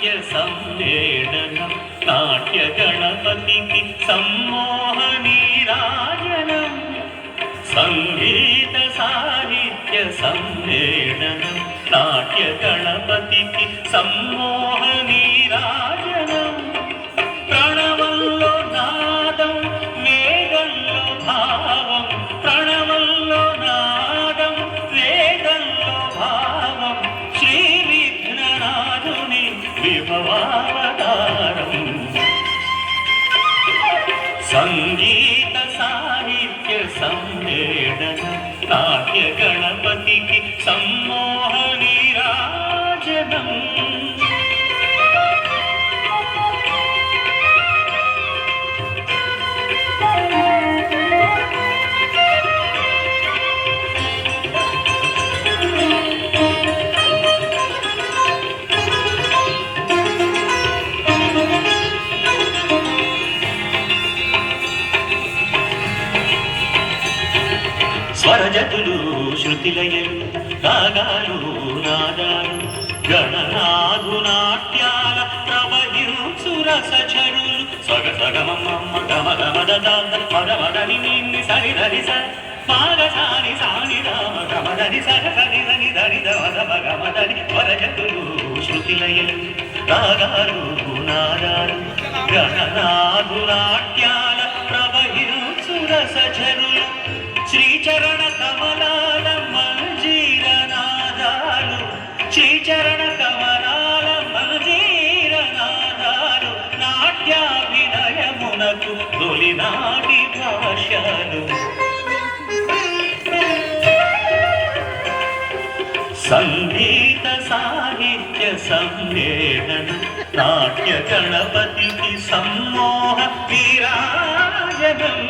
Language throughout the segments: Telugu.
సాహిత్య సమ్మేళనం నాట్య గణపతికి సమ్మోహనీరాజనం సంగీత సాహిత్య సమ్మేళనం నాట్య గణపతికి సమ్మోహనీరాజనం ప్రణవంలో నాదం వేగంలో భావం ప్రణవంలో నాదం వేగంలో భావం శ్రీ విఘ్ననాథుని విభవావతారం సంగీత సాహిత్య సమ్మేళనం నాట్య గణపతికి సమ్మోహనీరాజనం స్వరజతులు శృతిలయలు రాగాలు నాదాలు గణనాథునాట్యాల ప్రవహించు రసచరులు సగ సగమమ్మ గమ గమ మదమదని నిన్ని సరిధరి స మాగసాని సాని రామ గమదని సగసని దని దని దమ గమదని స్వరజతులు శృతిలయలు రాగాలు నాదాలు గణనాథునాట్యాల ప్రవహించు రసచరులు శ్రీచరణ కమలాల మంజీర నాదాలు శ్రీచరణ కమలాల మంజీర నాదాలు నాట్యాభినయమునకు తొలినాటి భాష్యాలు సంగీత సాహిత్య సమ్మేళనం నాట్య గణపతికి సమ్మోహ విరాజనం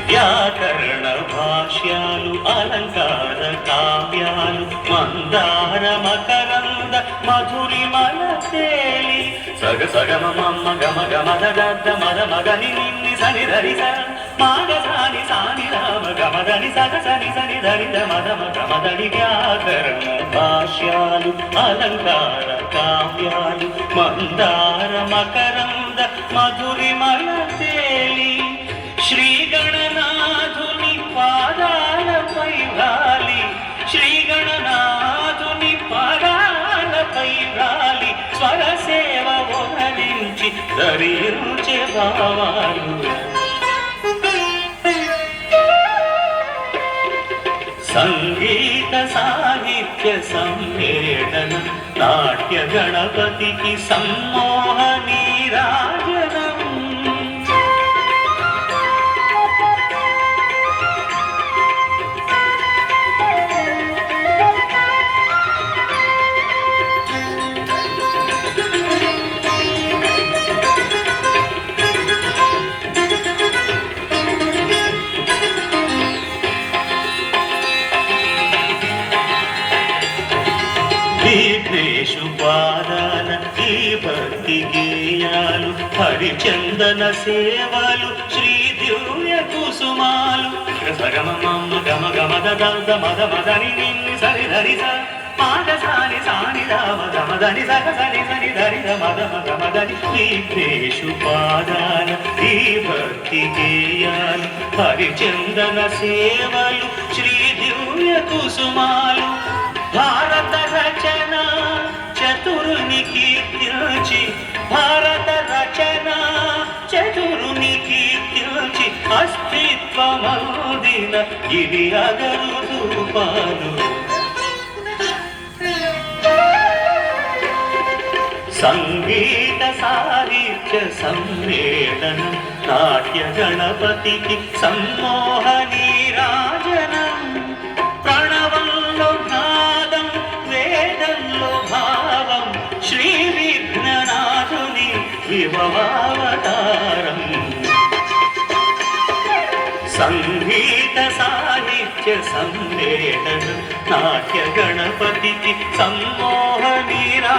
వ్యాకరణ భాష్యాలు అలంకార కావ్యాలు మందార మకరంద మధురిమల తేలి సగ సగమమ్మ గమ గమ దద మద మగని నిన్ని సని ధరి స మాగసాని సాని రామ గమదని సగ సని సని ధరి మద గమదని వ్యాకరణ భాష్యాలు అలంకార కావ్యాలు మందార మకరంద మధురిమల తేలి శ్రీ గణనాథుని పాదాలపై వ్రాలి శ్రీ గణనాథుని పాదాలపై వ్రాలి స్వర సేవ ఓహరించి ధరించే భావాలు సంగీత సాహిత్య సమ్మేళనం నాట్య గణపతికి సమ్మోహనీరాజనం విఘ్నేశు పాదాల ఈ భక్తి గేయాలు హరిచందన సేవలు శ్రీ దివ్య కుసుమాలు సగమమ్మ గమ గమ దద మద మదని నిన్ని సరి ధరి స మాగసాని సాని రామ గమదని సగ సని సని ధరి మద గమదని విఘ్నేశు పాదాల ఈ భక్తి గేయాలు హరిచందన సేవలు శ్రీ దివ్య కుసుమాలు భారత రచన చతురుని కీర్తించి భారత రచన చతురుని కీర్తించి అస్తిత్వమౌదిన ఇది అగరు రూపాలు సంగీత సాహిత్య సమ్మేళనం నాట్య గణపతికి సమ్మోహనీరాజనం ప్రణవంలో నాదం వేదంలో భావం శ్రీ విఘ్న విభవావతారం సంగీత సాహిత్య సమ్మేళనం నాట్య గణపతికి సమ్మోహ నీరా